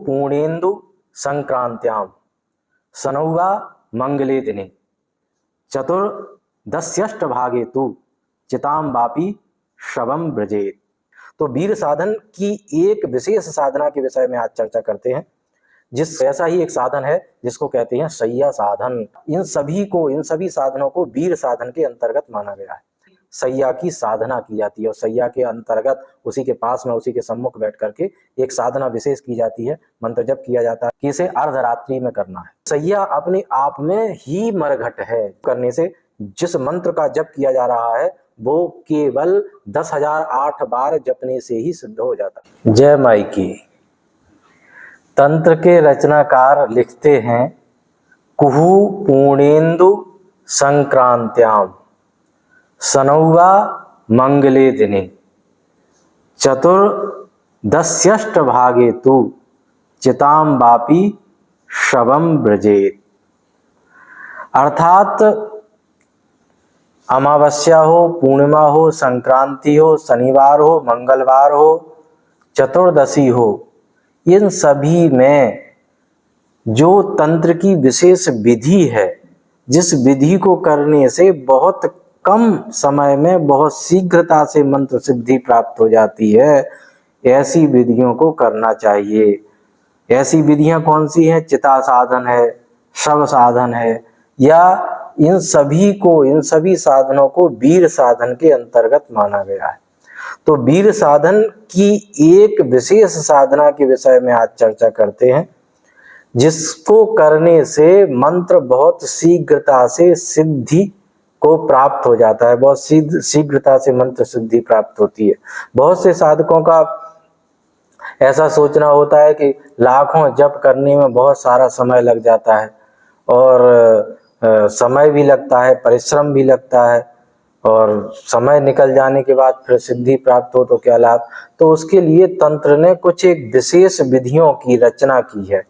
पूर्णेन्दु संक्रांत्याम सनौवा मंगले दिने चतुर्दश्यष्ट भागे तु चिताम वापी शवम ब्रजेत। तो वीर साधन की एक विशेष साधना के विषय में आज चर्चा करते हैं, जिस ऐसा ही एक साधन है जिसको कहते हैं शय्या साधन। इन सभी साधनों को वीर साधन के अंतर्गत माना गया है। शय्या की साधना की जाती है और शय्या के अंतर्गत उसी के पास में, उसी के सम्मुख बैठ करके एक साधना विशेष की जाती है, मंत्र जप किया जाता है कि इसे अर्धरात्रि में करना है। शय्या अपने आप में ही मरघट है। करने से जिस मंत्र का जप किया जा रहा है वो केवल 10,008 बार जपने से ही सिद्ध हो जाता है। जय माई की। तंत्र के रचनाकार लिखते हैं, कुहू पूर्णेन्दु संक्रांत्याम सनौवा मंगले दिने चतुर्दश्यष्ट भागे तु चिताम वापी शवम ब्रजेत। अर्थात अमावस्या हो, पूर्णिमा हो, संक्रांति हो, शनिवार हो, मंगलवार हो, चतुर्दशी हो, इन सभी में जो तंत्र की विशेष विधि है, जिस विधि को करने से बहुत कम समय में बहुत शीघ्रता से मंत्र सिद्धि प्राप्त हो जाती है, ऐसी विधियों को करना चाहिए। ऐसी विधियां कौन सी हैं? चिता साधन है, शव साधन है, या इन सभी साधनों को वीर साधन के अंतर्गत माना गया है। तो वीर साधन की एक विशेष साधना के विषय में आज चर्चा करते हैं, जिसको करने से मंत्र बहुत शीघ्रता से सिद्धि को प्राप्त हो जाता है, बहुत शीघ्रता से मंत्र सिद्धि प्राप्त होती है। बहुत से साधकों का ऐसा सोचना होता है कि लाखों जप करने में बहुत सारा समय लग जाता है और समय भी लगता है, परिश्रम भी लगता है, और समय निकल जाने के बाद फिर सिद्धि प्राप्त हो तो क्या लाभ। तो उसके लिए तंत्र ने कुछ एक विशेष विधियों की रचना की है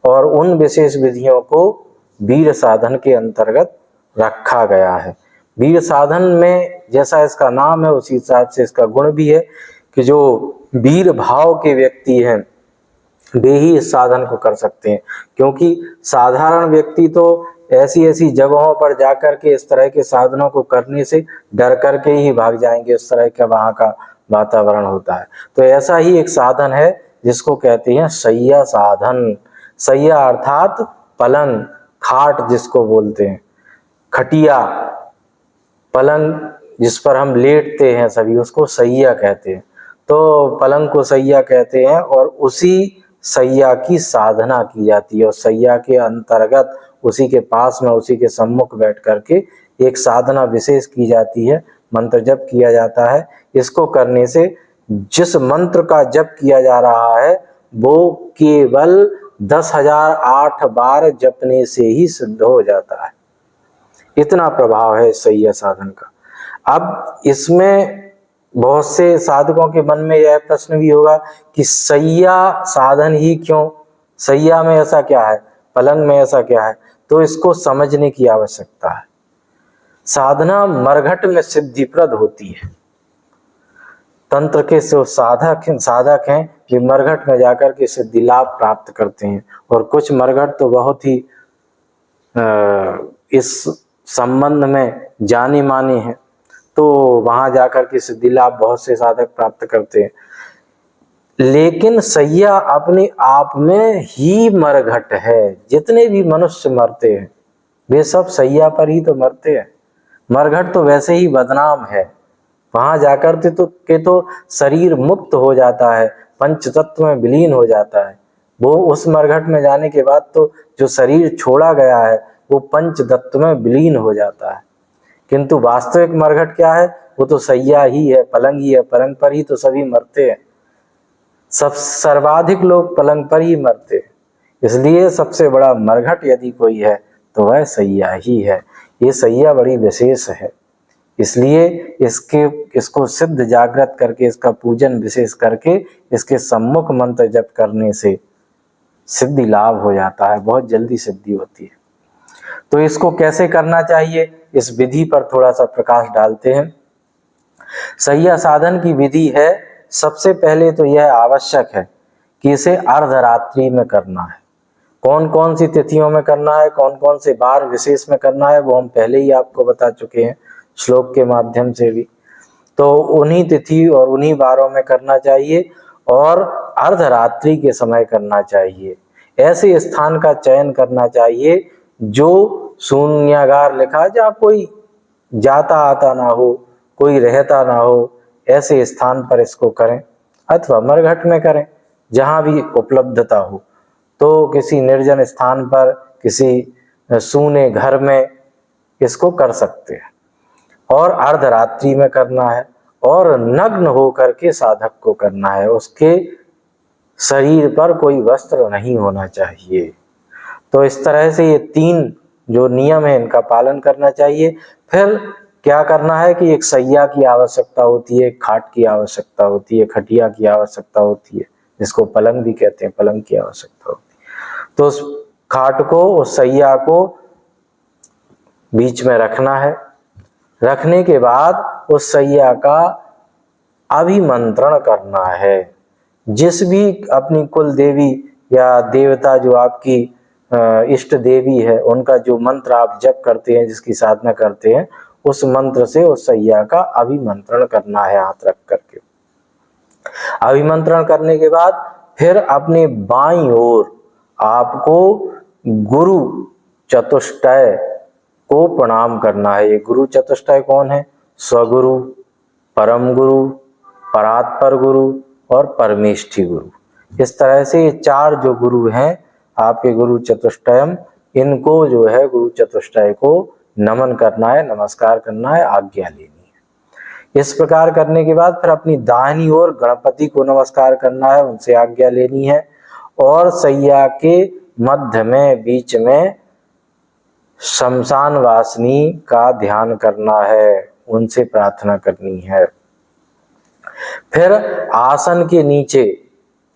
और उन विशेष विधियों को वीर साधन के अंतर्गत रखा गया है। वीर साधन में जैसा इसका नाम है उसी हिसाब से इसका गुण भी है कि जो वीर भाव के व्यक्ति हैं वे ही इस साधन को कर सकते हैं, क्योंकि साधारण व्यक्ति तो ऐसी जगहों पर जाकर के इस तरह के साधनों को करने से डर करके ही भाग जाएंगे, इस तरह का वहाँ का वातावरण होता है। तो ऐसा ही एक साधन है जिसको कहते हैं शय्या साधन। शय्या अर्थात पलंग, खाट जिसको बोलते हैं, खटिया, पलंग जिस पर हम लेटते हैं सभी, उसको शय्या कहते हैं। तो पलंग को शय्या कहते हैं और उसी शय्या की साधना की जाती है और शय्या के अंतर्गत उसी के पास में, उसी के सम्मुख बैठ करके एक साधना विशेष की जाती है, मंत्र जप किया जाता है। इसको करने से जिस मंत्र का जप किया जा रहा है वो केवल 10,008 बार जपने से ही सिद्ध हो जाता है। इतना प्रभाव है शय्या साधन का। अब इसमें बहुत से साधकों के मन में यह प्रश्न भी होगा कि शय्या साधन ही क्यों, शय्या में ऐसा क्या है, पलंग में ऐसा क्या है? तो इसको समझने की आवश्यकता है। साधना मरघट में सिद्धिप्रद होती है। तंत्र के जो साधक हैं वे मरघट में जाकर के सिद्धि लाभ प्राप्त करते हैं, और कुछ मरघट तो बहुत ही इस संबंध में जानी मानी है, तो वहां जाकर के सिद्धि लाभ बहुत से साधक प्राप्त करते हैं। लेकिन शय्या अपने आप में ही मरघट है। जितने भी मनुष्य मरते हैं वे सब शय्या पर ही तो मरते हैं। मरघट तो वैसे ही बदनाम है, वहां जाकर तो शरीर मुक्त हो जाता है, पंच तत्व में विलीन हो जाता है। वो उस मरघट में जाने के बाद तो जो शरीर छोड़ा गया है वो पंच तत्व में विलीन हो जाता है। किंतु वास्तविक मरघट क्या है? वो तो शय्या ही है, पलंग ही है। पलंग पर ही तो सभी मरते हैं, सर्वाधिक लोग पलंग पर ही मरते हैं। इसलिए सबसे बड़ा मरघट यदि कोई है तो वह शय्या ही है। ये शय्या बड़ी विशेष है, इसलिए इसको सिद्ध जागृत करके, इसका पूजन विशेष करके, इसके सम्मुख मंत्र जप करने से सिद्धि लाभ हो जाता है, बहुत जल्दी सिद्धि होती है। तो इसको कैसे करना चाहिए, इस विधि पर थोड़ा सा प्रकाश डालते हैं। शय्या साधन की विधि है, सबसे पहले तो यह आवश्यक है कि इसे अर्धरात्रि में करना है। कौन कौन सी तिथियों में करना है, कौन कौन से बार विशेष में करना है, वो हम पहले ही आपको बता चुके हैं श्लोक के माध्यम से भी। तो उन्हीं तिथि और उन्हीं बारों में करना चाहिए और अर्धरात्रि के समय करना चाहिए। ऐसे स्थान का चयन करना चाहिए जो शून्यागार लिखा है, जहाँ कोई जाता आता ना हो, कोई रहता ना हो, ऐसे स्थान पर इसको करें, अथवा मरघट में करें जहाँ भी उपलब्धता हो। तो किसी निर्जन स्थान पर, किसी सूने घर में इसको कर सकते हैं और अर्धरात्रि में करना है और नग्न होकर के साधक को करना है। उसके शरीर पर कोई वस्त्र नहीं होना चाहिए। तो इस तरह से ये 3 जो नियम है इनका पालन करना चाहिए। फिर क्या करना है कि एक सैया की आवश्यकता होती है, एक खाट की आवश्यकता होती है, खटिया की आवश्यकता होती है, जिसको पलंग भी कहते हैं, पलंग की आवश्यकता होती है। तो उस खाट को, उस सैया को बीच में रखना है। रखने के बाद उस सैया का अभिमंत्रण करना है। जिस भी अपनी कुल देवी या देवता जो आपकी इष्ट देवी है, उनका जो मंत्र आप जप करते हैं, जिसकी साधना करते हैं, उस मंत्र से उस सैया का अभिमंत्रण करना है हाथ रख करके। अभिमंत्रण करने के बाद फिर अपने बाईं ओर आपको गुरु चतुष्टय को प्रणाम करना है। ये गुरु चतुष्टय कौन है? स्वगुरु, परम गुरु, परात्पर गुरु और परमेष्ठी गुरु। इस तरह से ये 4 जो गुरु हैं आपके गुरु चतुष्टयम, इनको जो है गुरु चतुष्टय को नमन करना है, नमस्कार करना है, आज्ञा लेनी है। इस प्रकार करने के बाद फिर अपनी दाहिनी ओर गणपति को नमस्कार करना है, उनसे आज्ञा लेनी है और सैया के मध्य में, बीच में शमशान वासनी का ध्यान करना है, उनसे प्रार्थना करनी है। फिर आसन के नीचे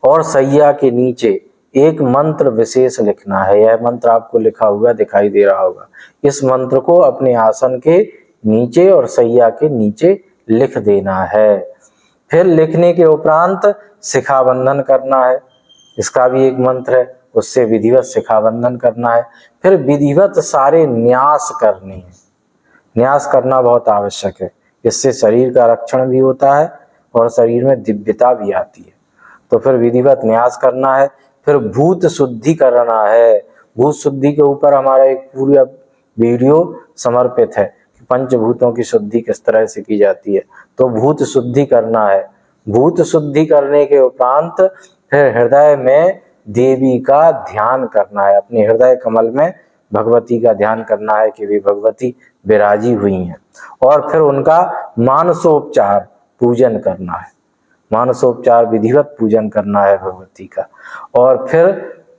और सैया के नीचे एक मंत्र विशेष लिखना है। यह मंत्र आपको लिखा हुआ दिखाई दे रहा होगा। इस मंत्र को अपने आसन के नीचे और सैया के नीचे लिख देना है। फिर लिखने के उपरांत शिखाबंधन करना है। इसका भी एक मंत्र है, उससे विधिवत शिखाबंधन करना है। फिर विधिवत सारे न्यास करने हैं। न्यास करना बहुत आवश्यक है, इससे शरीर का रक्षण भी होता है और शरीर में दिव्यता भी आती है। तो फिर विधिवत न्यास करना है। फिर भूत शुद्धि करना है। भूत शुद्धि के ऊपर हमारा एक पूरा वीडियो समर्पित है कि पंचभूतों की शुद्धि किस तरह से की जाती है। तो भूत शुद्धि करना है। भूत शुद्धि करने के उपरांत फिर हृदय में देवी का ध्यान करना है। अपने हृदय कमल में भगवती का ध्यान करना है कि वे भगवती विराजी हुई हैं और फिर उनका मानसोपचार पूजन करना है। मानसोपचार विधिवत पूजन करना है भगवती का। और फिर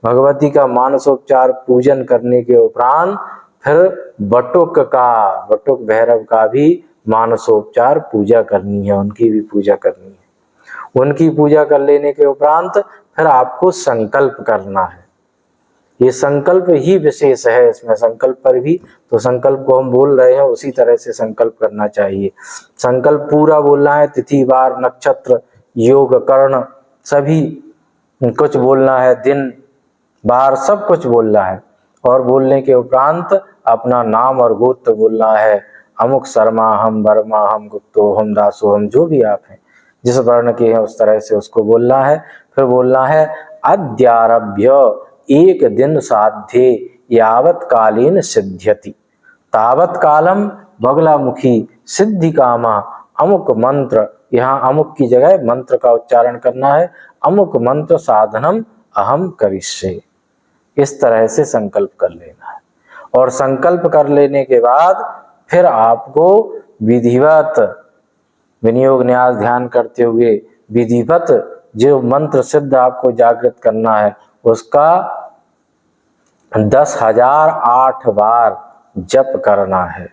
भगवती का मानसोपचार पूजन करने के उपरांत फिर बटुक भैरव का भी मानसोपचार पूजा करनी है, उनकी भी पूजा करनी है। उनकी पूजा कर लेने के उपरांत फिर आपको संकल्प करना है। ये संकल्प ही विशेष है इसमें, संकल्प पर भी, तो संकल्प को हम बोल रहे हैं उसी तरह से संकल्प करना चाहिए। संकल्प पूरा बोलना है, तिथि वार नक्षत्र योग कर्ण सभी कुछ बोलना है, दिन बार सब कुछ बोलना है। और बोलने के उपरांत अपना नाम और गोत्र बोलना है। अमुक शर्मा हम, वर्मा हम, गुप्तो हम, दासो हम, जो भी आप हैं, जिस वर्ण के हैं उस तरह से उसको बोलना है। फिर बोलना है अद्यारभ्य एक दिन साध्ये यावत कालीन सिद्ध्यति तावत कालम बगलामुखी सिद्धि कामा अमुक मंत्र। यहाँ अमुक की जगह मंत्र का उच्चारण करना है। अमुक मंत्र साधनम अहम करिष्ये। इस तरह से संकल्प कर लेना है। और संकल्प कर लेने के बाद फिर आपको विधिवत विनियोग न्यास ध्यान करते हुए विधिवत जो मंत्र सिद्ध आपको जागृत करना है उसका 10,008 बार जप करना है।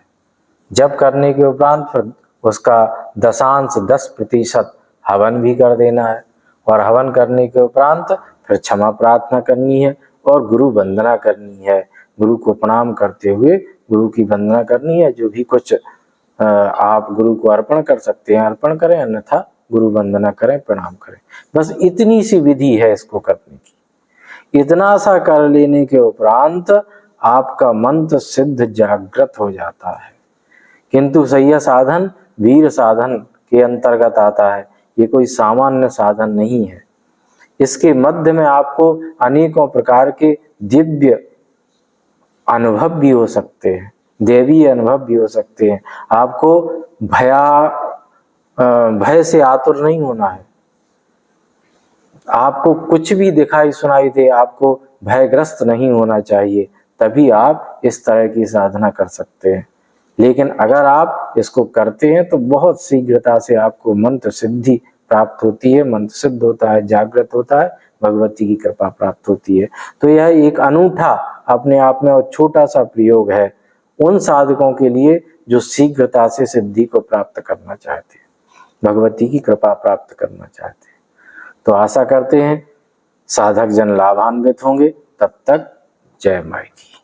जप करने के उपरांत फिर उसका 10% हवन भी कर देना है। और हवन करने के उपरांत फिर क्षमा प्रार्थना करनी है और गुरु वंदना करनी है। गुरु को प्रणाम करते हुए गुरु की वंदना करनी है। जो भी कुछ आप गुरु को अर्पण कर सकते हैं अर्पण करें, अन्यथा गुरु वंदना करें, प्रणाम करें। बस इतनी सी विधि है इसको करने की। इतना सा कर लेने के उपरांत आपका मंत्र सिद्ध जागृत हो जाता है। किंतु सह्य साधन वीर साधन के अंतर्गत आता है, ये कोई सामान्य साधन नहीं है। इसके मध्य में आपको अनेकों प्रकार के दिव्य अनुभव भी हो सकते हैं, दैवीय अनुभव भी हो सकते हैं। आपको भय से आतुर नहीं होना है। आपको कुछ भी दिखाई सुनाई दे, आपको भयग्रस्त नहीं होना चाहिए, तभी आप इस तरह की साधना कर सकते हैं। लेकिन अगर आप इसको करते हैं तो बहुत शीघ्रता से आपको मंत्र सिद्धि प्राप्त होती है, मंत्र सिद्ध होता है, जागृत होता है, भगवती की कृपा प्राप्त होती है। तो यह एक अनूठा अपने आप में और छोटा सा प्रयोग है उन साधकों के लिए जो शीघ्रता से सिद्धि को प्राप्त करना चाहते हैं, भगवती की कृपा प्राप्त करना चाहते हैं। तो आशा करते हैं साधक जन लाभान्वित होंगे। तब तक जय माई की।